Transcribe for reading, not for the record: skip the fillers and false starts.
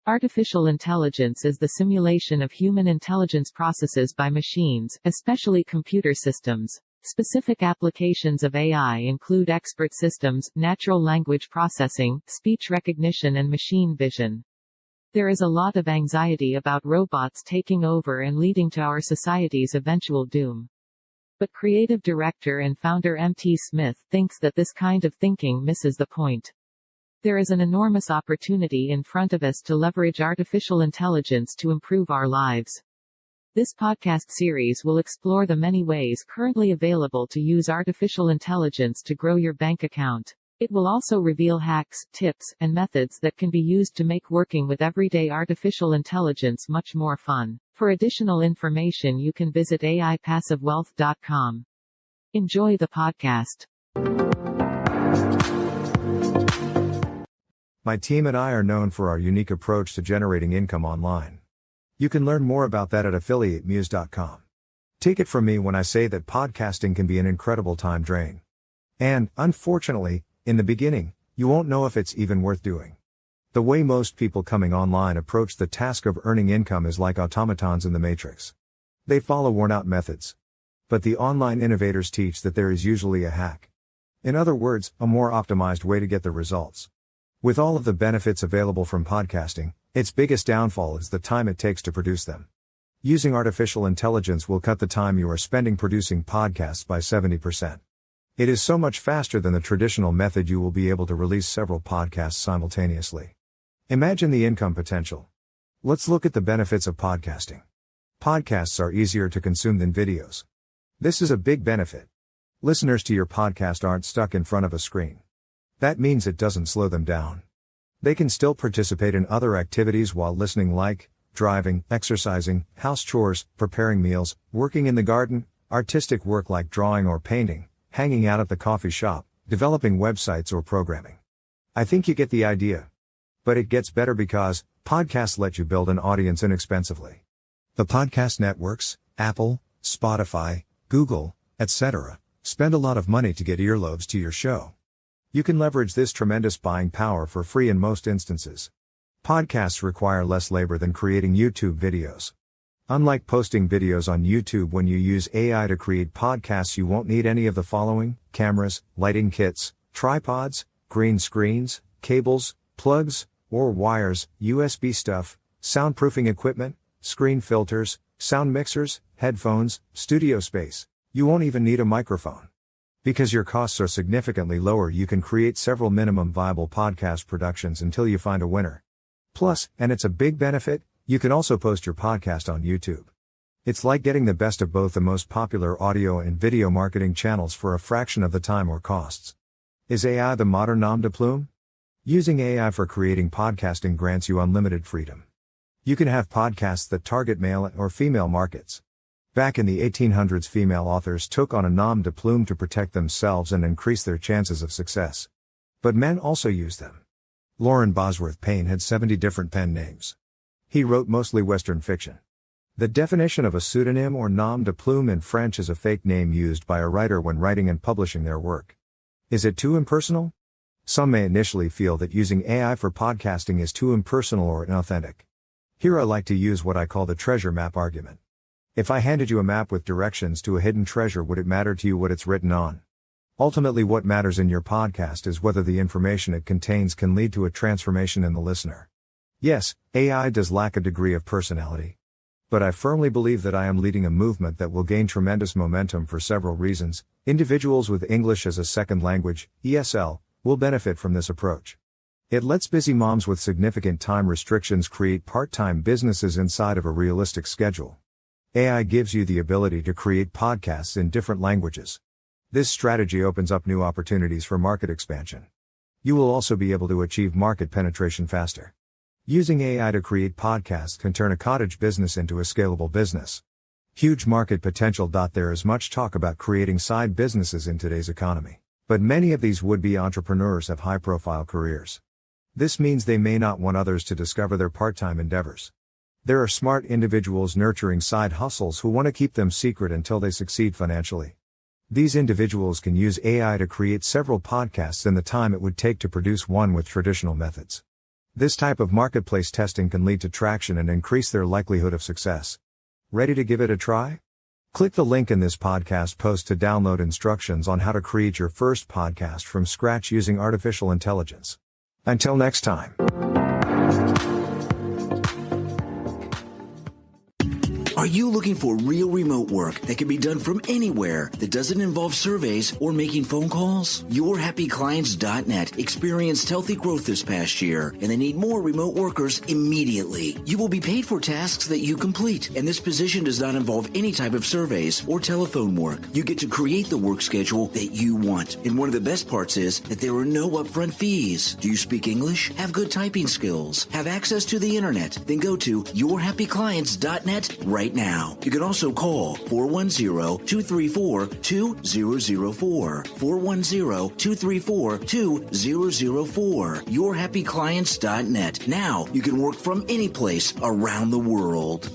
Artificial intelligence is the simulation of human intelligence processes by machines, especially computer systems. Specific applications of AI include expert systems, natural language processing, speech recognition and machine vision. There is a lot of anxiety about robots taking over and leading to our society's eventual doom. But creative director and founder M.T. Smith thinks that this kind of thinking misses the point. There is an enormous opportunity in front of us to leverage artificial intelligence to improve our lives. This podcast series will explore the many ways currently available to use artificial intelligence to grow your bank account. It will also reveal hacks, tips, and methods that can be used to make working with everyday artificial intelligence much more fun. For additional information, you can visit aipassivewealth.com. Enjoy the podcast. My team and I are known for our unique approach to generating income online. You can learn more about that at affiliatemuse.com. Take it from me when I say that podcasting can be an incredible time drain. And, unfortunately, in the beginning, you won't know if it's even worth doing. The way most people coming online approach the task of earning income is like automatons in the Matrix. They follow worn-out methods. But the online innovators teach that there is usually a hack. In other words, a more optimized way to get the results. With all of the benefits available from podcasting, its biggest downfall is the time it takes to produce them. Using artificial intelligence will cut the time you are spending producing podcasts by 70%. It is so much faster than the traditional method you will be able to release several podcasts simultaneously. Imagine the income potential. Let's look at the benefits of podcasting. Podcasts are easier to consume than videos. This is a big benefit. Listeners to your podcast aren't stuck in front of a screen. That means it doesn't slow them down. They can still participate in other activities while listening, like driving, exercising, house chores, preparing meals, working in the garden, artistic work like drawing or painting, hanging out at the coffee shop, developing websites or programming. I think you get the idea. But it gets better because podcasts let you build an audience inexpensively. The podcast networks, Apple, Spotify, Google, etc., spend a lot of money to get earlobes to your show. You can leverage this tremendous buying power for free in most instances. Podcasts require less labor than creating YouTube videos. Unlike posting videos on YouTube, when you use AI to create podcasts, you won't need any of the following: cameras, lighting kits, tripods, green screens, cables, plugs, or wires, USB stuff, soundproofing equipment, screen filters, sound mixers, headphones, studio space. You won't even need a microphone. Because your costs are significantly lower, you can create several minimum viable podcast productions until you find a winner. Plus, and it's a big benefit, you can also post your podcast on YouTube. It's like getting the best of both the most popular audio and video marketing channels for a fraction of the time or costs. Is AI the modern nom de plume? Using AI for creating podcasting grants you unlimited freedom. You can have podcasts that target male or female markets. Back in the 1800s, female authors took on a nom de plume to protect themselves and increase their chances of success. But men also used them. Lauren Bosworth Payne had 70 different pen names. He wrote mostly Western fiction. The definition of a pseudonym or nom de plume in French is a fake name used by a writer when writing and publishing their work. Is it too impersonal? Some may initially feel that using AI for podcasting is too impersonal or inauthentic. Here I like to use what I call the treasure map argument. If I handed you a map with directions to a hidden treasure, would it matter to you what it's written on? Ultimately, what matters in your podcast is whether the information it contains can lead to a transformation in the listener. Yes, AI does lack a degree of personality. But I firmly believe that I am leading a movement that will gain tremendous momentum for several reasons. Individuals with English as a second language, ESL, will benefit from this approach. It lets busy moms with significant time restrictions create part-time businesses inside of a realistic schedule. AI gives you the ability to create podcasts in different languages. This strategy opens up new opportunities for market expansion. You will also be able to achieve market penetration faster. Using AI to create podcasts can turn a cottage business into a scalable business. Huge market potential. There is much talk about creating side businesses in today's economy, but many of these would-be entrepreneurs have high-profile careers. This means they may not want others to discover their part-time endeavors. There are smart individuals nurturing side hustles who want to keep them secret until they succeed financially. These individuals can use AI to create several podcasts in the time it would take to produce one with traditional methods. This type of marketplace testing can lead to traction and increase their likelihood of success. Ready to give it a try? Click the link in this podcast post to download instructions on how to create your first podcast from scratch using artificial intelligence. Until next time. Are you looking for real remote work that can be done from anywhere that doesn't involve surveys or making phone calls? YourHappyClients.net experienced healthy growth this past year, and they need more remote workers immediately. You will be paid for tasks that you complete, and this position does not involve any type of surveys or telephone work. You get to create the work schedule that you want. And one of the best parts is that there are no upfront fees. Do you speak English? Have good typing skills? Have access to the internet? Then go to YourHappyClients.net right now. You can also call 410-234-2004. 410-234-2004. YourHappyClients.net. Now you can work from any place around the world.